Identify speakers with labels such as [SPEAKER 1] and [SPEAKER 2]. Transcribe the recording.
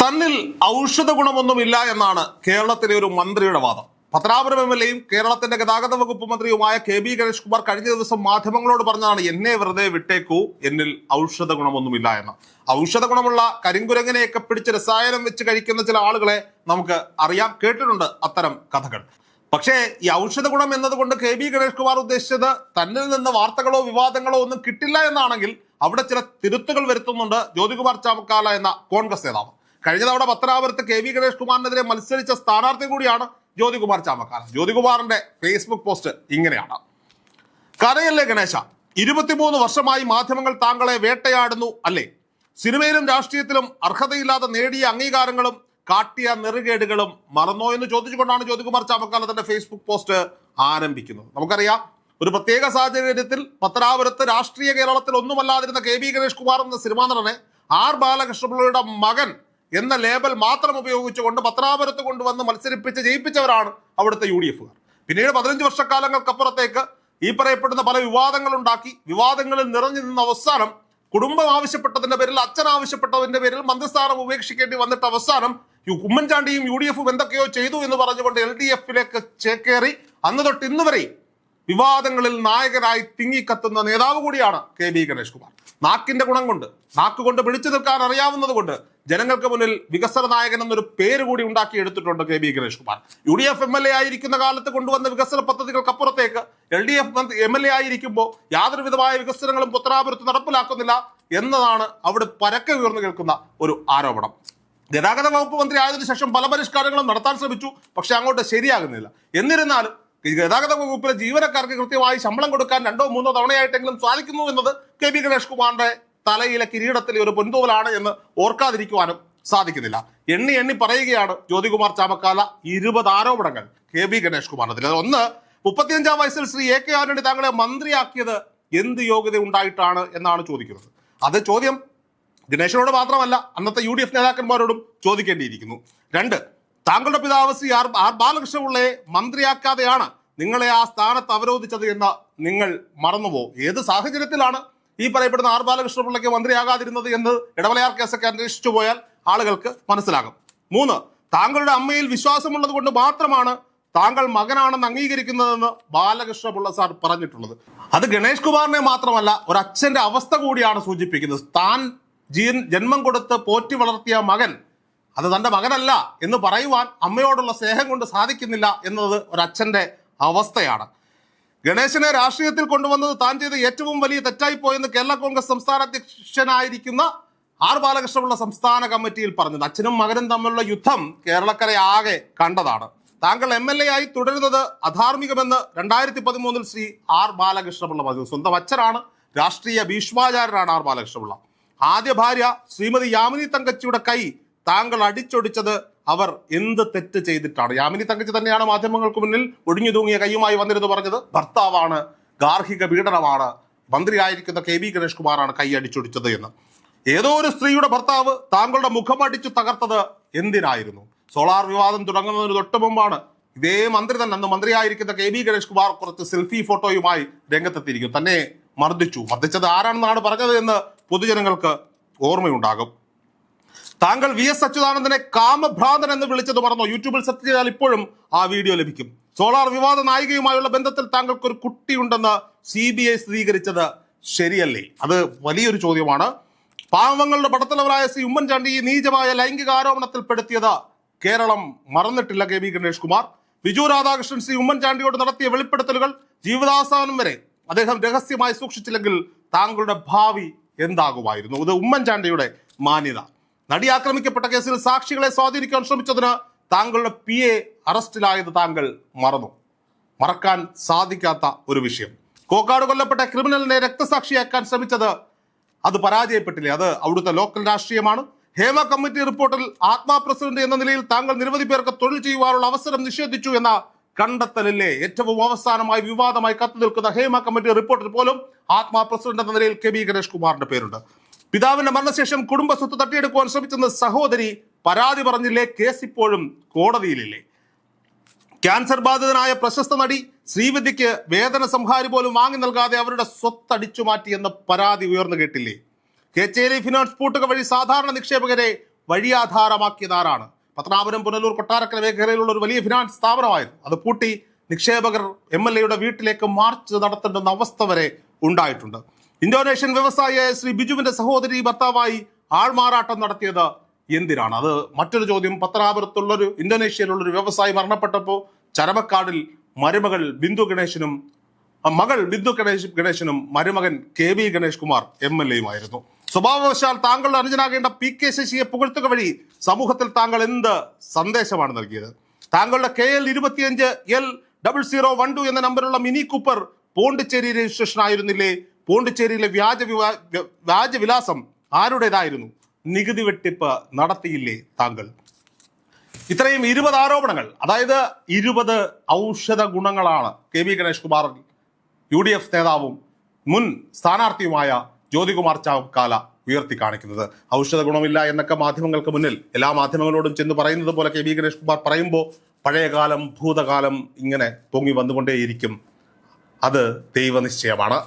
[SPEAKER 1] തന്നിൽ ഔഷധ ഗുണമൊന്നുമില്ല എന്നാണ് കേരളത്തിലെ ഒരു മന്ത്രിയുടെ വാദം. പത്തനാപുരം എംഎൽഎയും കേരളത്തിന്റെ ഗതാഗത വകുപ്പ് മന്ത്രിയുമായ കെ.ബി. ഗണേഷ് കുമാർ കഴിഞ്ഞ ദിവസം മാധ്യമങ്ങളോട് പറഞ്ഞതാണ്, എന്നെ വെറുതെ വിട്ടേക്കൂ, എന്നിൽ ഔഷധ ഗുണമൊന്നുമില്ല എന്ന്. ഔഷധ ഗുണമുള്ള കരിങ്കുരങ്ങനെയൊക്കെ പിടിച്ച് രസായനം വെച്ച് കഴിക്കുന്ന ചില ആളുകളെ നമുക്ക് അറിയാം, കേട്ടിട്ടുണ്ട് അത്തരം കഥകൾ. പക്ഷേ ഈ ഔഷധ ഗുണം എന്നതുകൊണ്ട് കെ.ബി. ഗണേഷ് കുമാർ ഉദ്ദേശിച്ചത് തന്നിൽ നിന്ന് വാർത്തകളോ വിവാദങ്ങളോ ഒന്നും കിട്ടില്ല എന്നാണെങ്കിൽ അവിടെ ചില തിരുത്തുകൾ വരുത്തുന്നുണ്ട് ജ്യോതികുമാർ ചാമക്കാല എന്ന കോൺഗ്രസ് നേതാവ്. കഴിഞ്ഞ തവണ പത്തനാപുരത്ത് കെ.വി. ഗണേഷ് കുമാറിനെതിരെ മത്സരിച്ച സ്ഥാനാർത്ഥി കൂടിയാണ് ജ്യോതികുമാർ ചാമക്കാല. ജ്യോതികുമാറിന്റെ ഫേസ്ബുക്ക് പോസ്റ്റ് ഇങ്ങനെയാണ്: കരയല്ലേ ഗണേശ, 23 വർഷമായി മാധ്യമങ്ങൾ താങ്കളെ വേട്ടയാടുന്നു അല്ലേ? സിനിമയിലും രാഷ്ട്രീയത്തിലും അർഹതയില്ലാതെ നേടിയ അംഗീകാരങ്ങളും കാട്ടിയ നെറുകേടുകളും മറന്നോ എന്ന് ചോദിച്ചുകൊണ്ടാണ് ജ്യോതികുമാർ ചാമക്കാല തന്റെ ഫേസ്ബുക്ക് പോസ്റ്റ് ആരംഭിക്കുന്നത്. നമുക്കറിയാം, ഒരു പ്രത്യേക സാഹചര്യത്തിൽ പത്തനാപുരത്ത് രാഷ്ട്രീയ കേരളത്തിൽ ഒന്നുമല്ലാതിരുന്ന കെ.ബി. ഗണേഷ് കുമാർ എന്ന സിനിമാ നടനെ ആർ ബാലകൃഷ്ണപിള്ളയുടെ മകൻ എന്ന ലേബൽ മാത്രം ഉപയോഗിച്ചുകൊണ്ട് പത്തനാപുരത്ത് കൊണ്ടുവന്ന് മത്സരിപ്പിച്ച് ജയിപ്പിച്ചവരാണ് അവിടുത്തെ UDF-കാർ. പിന്നീട് 15 വർഷക്കാലങ്ങൾക്കപ്പുറത്തേക്ക് ഈ പറയപ്പെടുന്ന പല വിവാദങ്ങളുണ്ടാക്കി, വിവാദങ്ങളിൽ നിറഞ്ഞു നിന്ന അവസാനം കുടുംബം ആവശ്യപ്പെട്ടതിന്റെ പേരിൽ, അച്ഛൻ ആവശ്യപ്പെട്ടതിന്റെ പേരിൽ മന്ത്രിസ്ഥാനം ഉപേക്ഷിക്കേണ്ടി വന്നിട്ട് അവസാനം ഉമ്മൻചാണ്ടിയും UDF-ഉം എന്തൊക്കെയോ ചെയ്തു എന്ന് പറഞ്ഞുകൊണ്ട് LDF-ലേക്ക് ചേക്കേറി അന്ന് തൊട്ട് ഇന്ന് വരെ വിവാദങ്ങളിൽ നായകനായി തിങ്ങിക്കത്തുന്ന നേതാവ് കൂടിയാണ് കെ.ബി. ഗണേഷ് കുമാർ. നാക്കിന്റെ ഗുണം കൊണ്ട്, നാക്കുകൊണ്ട് പിടിച്ചു നിൽക്കാൻ അറിയാവുന്നത് കൊണ്ട് ജനങ്ങൾക്ക് മുന്നിൽ വികസന നായകൻ എന്നൊരു പേര് കൂടി ഉണ്ടാക്കിയെടുത്തിട്ടുണ്ട് KB. Ganesh Kumar. UDF MLA ആയിരിക്കുന്ന കാലത്ത് കൊണ്ടുവന്ന വികസന പദ്ധതികൾക്കപ്പുറത്തേക്ക് LDF MLA ആയിരിക്കുമ്പോൾ യാതൊരു വിധമായ വികസനങ്ങളും പത്തനാപുരത്ത് നടപ്പിലാക്കുന്നില്ല എന്നതാണ് അവിടെ പരക്കെ ഉയർന്നു കേൾക്കുന്ന ഒരു ആരോപണം. ഗതാഗത വകുപ്പ് മന്ത്രി ആയതിനു ശേഷം പല പരിഷ്കാരങ്ങളും നടത്താൻ ശ്രമിച്ചു, പക്ഷെ അങ്ങോട്ട് ശരിയാകുന്നില്ല. എന്നിരുന്നാലും ഗതാഗത വകുപ്പിലെ ജീവനക്കാർക്ക് കൃത്യമായി ശമ്പളം കൊടുക്കാൻ 2 or 3 തവണയായിട്ടെങ്കിലും സാധിക്കുന്നു എന്നത് കെ.ബി. ഗണേഷ് കുമാറിന്റെ തലയിലെ കിരീടത്തിലെ ഒരു പൊൻതൂവലാണ് എന്ന് ഓർക്കാതിരിക്കുവാനും സാധിക്കുന്നില്ല. എണ്ണി പറയുകയാണ് ജ്യോതികുമാർ ചാമക്കാല 20 ആരോപണങ്ങൾ കെ.ബി. ഗണേഷ് കുമാറിനെതിരെ. ഒന്ന്, 35-ാം വയസ്സിൽ ശ്രീ A.K. ആന്റണി താങ്കളെ മന്ത്രിയാക്കിയത് എന്ത് യോഗ്യത ഉണ്ടായിട്ടാണ് എന്നാണ് ചോദിക്കുന്നത്. അത് ചോദ്യം ഗണേശനോട് മാത്രമല്ല, അന്നത്തെ UDF നേതാക്കന്മാരോടും ചോദിക്കേണ്ടിയിരിക്കുന്നു. 2, താങ്കളുടെ പിതാവ് ശ്രീ ആർ ബാലകൃഷ്ണപിള്ളയെ മന്ത്രിയാക്കാതെയാണ് നിങ്ങളെ ആ സ്ഥാനത്ത് അവരോധിച്ചത് എന്ന് നിങ്ങൾ മറന്നുപോ. ഏത് സാഹചര്യത്തിലാണ് ഈ പറയപ്പെടുന്ന ആർ ബാലകൃഷ്ണപിള്ളയ്ക്ക് മന്ത്രിയാകാതിരുന്നത് എന്ന് ഇടമലയാർ കേസൊക്കെ അന്വേഷിച്ചു പോയാൽ ആളുകൾക്ക് മനസ്സിലാകും. 3, താങ്കളുടെ അമ്മയിൽ വിശ്വാസമുള്ളത് കൊണ്ട് മാത്രമാണ് താങ്കൾ മകനാണെന്ന് അംഗീകരിക്കുന്നതെന്ന് ബാലകൃഷ്ണപിള്ള സാർ പറഞ്ഞിട്ടുള്ളത്. അത് ഗണേഷ് കുമാറിനെ മാത്രമല്ല, ഒരു അച്ഛന്റെ അവസ്ഥ കൂടിയാണ് സൂചിപ്പിക്കുന്നത്. താൻ ജന്മം കൊടുത്ത് പോറ്റി വളർത്തിയ മകൻ അത് തന്റെ മകനല്ല എന്ന് പറയുവാൻ അമ്മയോടുള്ള സ്നേഹം കൊണ്ട് സാധിക്കുന്നില്ല എന്നത് ഒരച്ഛന്റെ അവസ്ഥയാണ്. ഗണേശനെ രാഷ്ട്രീയത്തിൽ കൊണ്ടുവന്നത് താൻ ചെയ്ത ഏറ്റവും വലിയ തെറ്റായിപ്പോയെന്ന് കേരള കോൺഗ്രസ് സംസ്ഥാന അധ്യക്ഷനായിരിക്കുന്ന ആർ ബാലകൃഷ്ണപിള്ള സംസ്ഥാന കമ്മിറ്റിയിൽ പറഞ്ഞത്. അച്ഛനും മകനും തമ്മിലുള്ള യുദ്ധം കേരളക്കരെ ആകെ കണ്ടതാണ്. താങ്കൾ MLA ആയി തുടരുന്നത് അധാർമികമെന്ന് 2013 ശ്രീ ആർ ബാലകൃഷ്ണപിള്ള പറഞ്ഞു. സ്വന്തം അച്ഛനാണ്, രാഷ്ട്രീയ ഭീഷ്മാചാരനാണ് ആർ ബാലകൃഷ്ണപിള്ള. ആദ്യ ഭാര്യ ശ്രീമതി യാമിനി തങ്കച്ചിയുടെ കൈ താങ്കൾ അടിച്ചൊടിച്ചത് അവർ എന്ത് തെറ്റ് ചെയ്തിട്ടാണ്? യാമിനി തങ്കച്ചി തന്നെയാണ് മാധ്യമങ്ങൾക്ക് മുന്നിൽ ഒടിഞ്ഞു തൂങ്ങിയ കൈയുമായി വന്നിരുന്നു പറഞ്ഞത് ഭർത്താവാണ്, ഗാർഹിക പീഡനമാണ്, മന്ത്രിയായിരിക്കുന്ന കെ.ബി. ഗണേഷ് കുമാറാണ് കൈ അടിച്ചൊടിച്ചത് എന്ന്. ഏതോ ഒരു സ്ത്രീയുടെ ഭർത്താവ് താങ്കളുടെ മുഖം അടിച്ചു തകർത്തത് എന്തിനായിരുന്നു? സോളാർ വിവാദം തുടങ്ങുന്നതിന് തൊട്ട് മുമ്പാണ് ഇതേ മന്ത്രി തന്നെ, അന്ന് മന്ത്രിയായിരിക്കുന്ന കെ.ബി. ഗണേഷ് കുമാർ കുറച്ച് സെൽഫി ഫോട്ടോയുമായി രംഗത്തെത്തിയിരിക്കും. തന്നെ മർദ്ദിച്ചത് ആരാണെന്നാണ് പറഞ്ഞത് എന്ന് പൊതുജനങ്ങൾക്ക് ഓർമ്മയുണ്ടാകും. താങ്കൾ VS അച്യുതാനന്ദനെ കാമഭ്രാന്തൻ എന്ന് വിളിച്ചത് മറന്നോ? യൂട്യൂബിൽ സെർച്ച് ചെയ്താൽ ഇപ്പോഴും ആ വീഡിയോ ലഭിക്കും. സോളാർ വിവാദ നായികയുമായുള്ള ബന്ധത്തിൽ താങ്കൾക്കൊരു കുട്ടിയുണ്ടെന്ന് CBI സ്ഥിരീകരിച്ചത് ശരിയല്ലേ? അത് വലിയൊരു ചോദ്യമാണ്. പാവങ്ങളുടെ പടത്തലവരായ ശ്രീ ഉമ്മൻചാണ്ടി ഈ നീചമായ ലൈംഗിക ആരോപണത്തിൽപ്പെടുത്തിയത് കേരളം മറന്നിട്ടില്ല. കെ.ബി. ഗണേഷ് കുമാർ, ബിജു രാധാകൃഷ്ണൻ ശ്രീ ഉമ്മൻചാണ്ടിയോട് നടത്തിയ വെളിപ്പെടുത്തലുകൾ ജീവിതാവസാനം വരെ അദ്ദേഹം രഹസ്യമായി സൂക്ഷിച്ചില്ലെങ്കിൽ താങ്കളുടെ ഭാവി എന്താകുമായിരുന്നു? ഇത് ഉമ്മൻചാണ്ടിയുടെ മാന്യത. നടി ആക്രമിക്കപ്പെട്ട കേസിൽ സാക്ഷികളെ സ്വാധീനിക്കാൻ ശ്രമിച്ചതിന് താങ്കളുടെ PA അറസ്റ്റിലായത് താങ്കൾ മറക്കാൻ സാധിക്കാത്ത ഒരു വിഷയം. കോക്കാട് കൊല്ലപ്പെട്ട ക്രിമിനലിനെ രക്തസാക്ഷിയാക്കാൻ ശ്രമിച്ചത് അത് പരാജയപ്പെട്ടില്ലേ? അത് അവിടുത്തെ ലോക്കൽ രാഷ്ട്രീയമാണ്. ഹേമ കമ്മിറ്റി റിപ്പോർട്ടിൽ ആത്മാ പ്രസിഡന്റ് എന്ന നിലയിൽ താങ്കൾ നിരവധി പേർക്ക് തൊഴിൽ ചെയ്യുവാനുള്ള അവസരം നിഷേധിച്ചു എന്ന കണ്ടെത്തലില്ലേ? ഏറ്റവും അവസാനമായി വിവാദമായി കത്തു നിൽക്കുന്ന ഹേമ കമ്മിറ്റി റിപ്പോർട്ടിൽ പോലും ആത്മാ പ്രസിഡന്റ് എന്ന നിലയിൽ കെ.ബി. ഗണേഷ് കുമാറിന്റെ പേരുണ്ട്. പിതാവിന്റെ മരണശേഷം കുടുംബ സ്വത്ത് തട്ടിയെടുക്കുവാൻ ശ്രമിച്ചെന്ന് സഹോദരി പരാതി പറഞ്ഞില്ലേ? കേസ് ഇപ്പോഴും കോടതിയിലില്ലേ? ക്യാൻസർ ബാധിതനായ പ്രശസ്ത നടി ശ്രീവിദ്യയ്ക്ക് വേതന സംഹാരി പോലും വാങ്ങി നൽകാതെ അവരുടെ സ്വത്ത് അടിച്ചു മാറ്റിയെന്ന പരാതി ഉയർന്നു കേട്ടില്ലേ? KCLE ഫിനാൻസ് പൂട്ടുക വഴി സാധാരണ നിക്ഷേപകരെ വഴിയാധാരമാക്കിയതാരാണ്? പത്തനാപുരം, പുനലൂർ, കൊട്ടാരക്കര മേഖലയിലുള്ള ഒരു വലിയ ഫിനാൻസ് സ്ഥാപനമായിരുന്നു. അത് പൂട്ടി നിക്ഷേപകർ MLA വീട്ടിലേക്ക് മാർച്ച് നടത്തേണ്ടുന്ന അവസ്ഥ വരെ ഉണ്ടായിട്ടുണ്ട്. ഇന്തോനേഷ്യൻ വ്യവസായിയായ ശ്രീ ബിജുവിന്റെ സഹോദരി ഭർത്താവായി ആൾമാറാട്ടം നടത്തിയത് എന്തിനാണ്? അത് മറ്റൊരു ചോദ്യം. പത്തനാപുരത്തുള്ളൊരു ഇന്തോനേഷ്യയിലുള്ളൊരു വ്യവസായി മരണപ്പെട്ടപ്പോൾ ചരമക്കാടിൽ മകൾ ബിന്ദു ഗണേശനും മരുമകൻ KB ഗണേഷ് കുമാർ MLA സ്വഭാവവശാൽ താങ്കളുടെ അനുജനാകേണ്ട PK ശശിയെ പുകഴ്ത്തുക വഴി സമൂഹത്തിൽ താങ്കൾ എന്ത് സന്ദേശമാണ് നൽകിയത്? താങ്കളുടെ KL 25L0012 എന്ന നമ്പറുള്ള മിനി കൂപ്പർ പോണ്ടിച്ചേരി രജിസ്ട്രേഷൻ ആയിരുന്നില്ലേ? പോണ്ടിച്ചേരിയിലെ വ്യാജവിലാസം ആരുടേതായിരുന്നു? നികുതി വെട്ടിപ്പ് നടത്തിയില്ലേ താങ്കൾ? ഇത്രയും 20 ആരോപണങ്ങൾ, അതായത് 20 ഔഷധ ഗുണങ്ങളാണ് KB ഗണേഷ് കുമാർ UDF നേതാവും മുൻ സ്ഥാനാർത്ഥിയുമായ ജ്യോതികുമാർ ചാവക്കാല ഉയർത്തി കാണിക്കുന്നത്. ഔഷധ ഗുണമില്ല എന്നൊക്കെ മാധ്യമങ്ങൾക്ക് മുന്നിൽ എല്ലാ മാധ്യമങ്ങളോടും ചെന്ന് പറയുന്നത് പോലെ KB ഗണേഷ് കുമാർ പറയുമ്പോൾ പഴയകാലം ഭൂതകാലം ഇങ്ങനെ പൊങ്ങി വന്നുകൊണ്ടേയിരിക്കും. അത് ദൈവനിശ്ചയമാണ്.